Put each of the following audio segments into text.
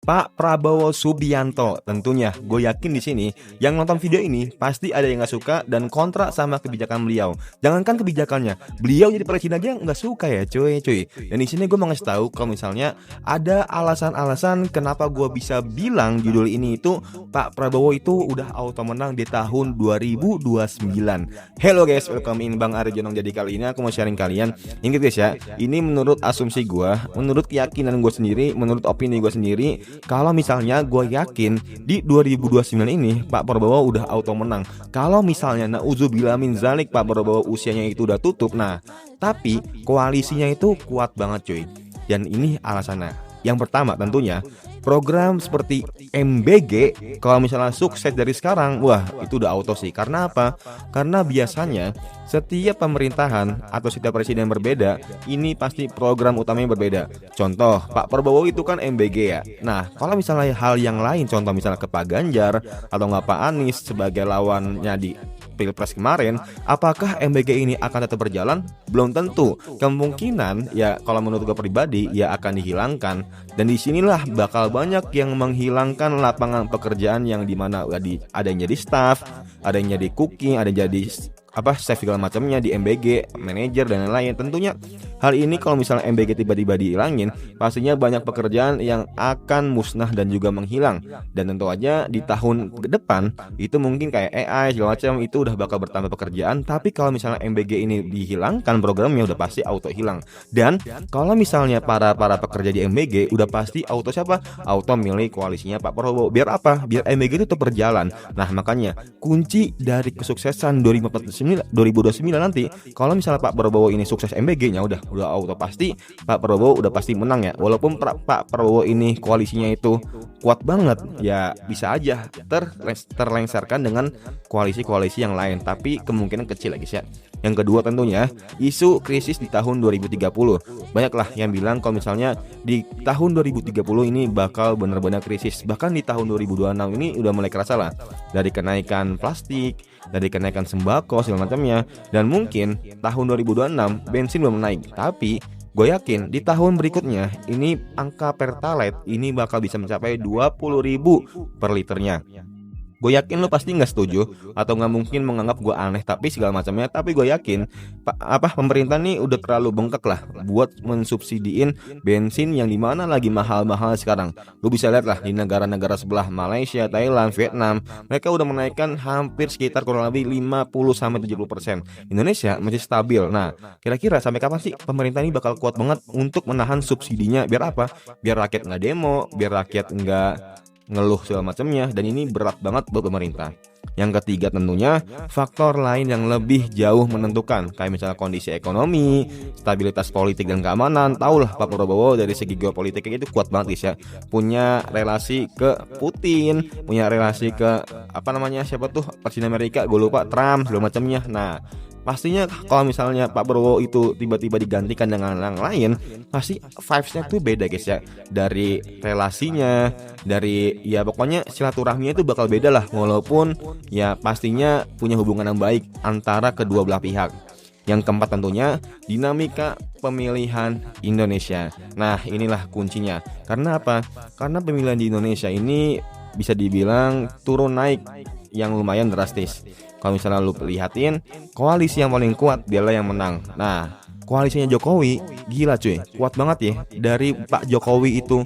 Pak Prabowo Subianto. Tentunya gue yakin di sini yang nonton video ini pasti ada yang nggak suka dan kontra sama kebijakan beliau. Jangankan kebijakannya, beliau jadi presiden aja nggak suka ya cuy. Dan di sini gue mau ngasih tahu kalau misalnya ada alasan-alasan kenapa gue bisa bilang judul ini itu Pak Prabowo itu udah auto menang di tahun 2029. Hello guys, welcome in Bang Ari Jonong. Jadi kali ini aku mau sharing kalian. Ingat guys ya, ini menurut asumsi gue, menurut keyakinan gue sendiri, menurut opini gue sendiri. Kalau misalnya gue yakin di 2029 ini Pak Prabowo udah auto menang. Kalau misalnya na'udzubillah min zalik Pak Prabowo usianya itu udah tutup. Nah, tapi koalisinya itu kuat banget cuy. Dan ini alasannya. Yang pertama tentunya program seperti MBG kalau misalnya sukses dari sekarang, wah itu udah auto sih. Karena apa? Karena biasanya setiap pemerintahan atau setiap presiden berbeda, ini pasti program utamanya berbeda. Contoh, Pak Prabowo itu kan MBG ya. Nah, kalau misalnya hal yang lain, contoh misalnya ke Pak Ganjar atau nggak Pak Anies sebagai lawannya di Pilpres kemarin, apakah MBG ini akan tetap berjalan? Belum tentu. Kemungkinan ya kalau menurut gue pribadi ya akan dihilangkan. Dan disinilah bakal banyak yang menghilangkan lapangan pekerjaan yang dimana ada yang jadi staff, ada yang jadi cooking, ada yang jadi chef segala macamnya di MBG, manajer dan lain-lain. Tentunya hal ini kalau misalnya MBG tiba-tiba dihilangin, pastinya banyak pekerjaan yang akan musnah dan juga menghilang. Dan tentu aja di tahun ke depan itu mungkin kayak AI segala macam itu udah bakal bertambah pekerjaan. Tapi kalau misalnya MBG ini dihilangkan, programnya udah pasti auto hilang. Dan kalau misalnya para pekerja di MBG udah pasti auto siapa? Auto milih koalisinya Pak Prabowo. Biar apa? Biar MBG itu tetap berjalan. Nah makanya kunci dari kesuksesan 2029 nanti, kalau misalnya Pak Prabowo ini sukses MBG-nya udah auto pasti Pak Prabowo udah pasti menang ya. Walaupun Pak Prabowo ini koalisinya itu kuat banget, ya bisa aja terlengserkan dengan koalisi-koalisi yang lain, tapi kemungkinan kecil lagi sih ya. Yang kedua tentunya isu krisis di tahun 2030. Banyaklah yang bilang kalau misalnya di tahun 2030 ini bakal benar-benar krisis. Bahkan di tahun 2026 ini udah mulai kerasa lah, dari kenaikan plastik, dari kenaikan sembako segala macamnya. Dan mungkin tahun 2026 bensin belum naik, tapi gue yakin di tahun berikutnya ini angka pertalite ini bakal bisa mencapai 20.000 per liternya. Gue yakin lo pasti nggak setuju atau nggak mungkin menganggap gue aneh tapi segala macamnya. Tapi gue yakin pemerintah nih udah terlalu bengkak lah buat mensubsidiin bensin yang dimana lagi mahal-mahal sekarang. Lo bisa lihat lah di negara-negara sebelah Malaysia, Thailand, Vietnam, mereka udah menaikkan hampir sekitar kurang lebih 50-70%. Indonesia masih stabil. Nah kira-kira sampai kapan sih pemerintah ini bakal kuat banget untuk menahan subsidinya? Biar apa? Biar rakyat nggak demo, biar rakyat nggak ngeluh segala macamnya. Dan ini berat banget buat pemerintah. Yang ketiga tentunya faktor lain yang lebih jauh menentukan, kayak misalnya kondisi ekonomi, stabilitas politik dan keamanan. Tahulah Pak Prabowo dari segi geopolitiknya itu kuat banget guys ya. Punya relasi ke Putin, punya relasi ke siapa tuh Presiden Amerika, gue lupa, Trump segala macamnya. Nah pastinya kalau misalnya Pak Prabowo itu tiba-tiba digantikan dengan yang lain, pasti vibes-nya tuh beda guys ya. Dari relasinya, dari ya pokoknya silaturahminya itu bakal beda lah. Walaupun ya pastinya punya hubungan yang baik antara kedua belah pihak. Yang keempat tentunya dinamika pemilihan Indonesia. Nah inilah kuncinya. Karena apa? Karena pemilihan di Indonesia ini bisa dibilang turun naik yang lumayan drastis. Kalau misalnya lu lihatin, koalisi yang paling kuat dialah yang menang. Nah koalisinya Jokowi gila cuy, kuat banget ya. Dari Pak Jokowi itu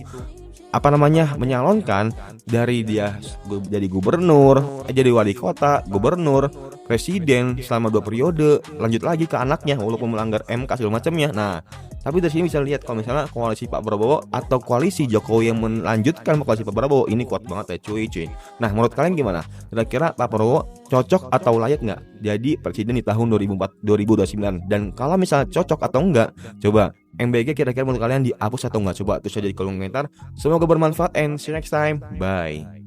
menyalonkan dari dia jadi gubernur, jadi wali kota, gubernur, presiden selama 2 periode, lanjut lagi ke anaknya walaupun melanggar MK segala macamnya. Nah tapi dari sini bisa lihat kalau misalnya koalisi Pak Prabowo atau koalisi Jokowi yang melanjutkan koalisi Pak Prabowo ini kuat banget ya cuy. Nah menurut kalian gimana? Kira-kira Pak Prabowo cocok atau layak nggak jadi presiden di tahun 2029? Dan kalau misalnya cocok atau enggak, coba MBG kira-kira menurut kalian dihapus atau enggak? Coba tulis aja di kolom komentar. Semoga bermanfaat and see you next time. Bye.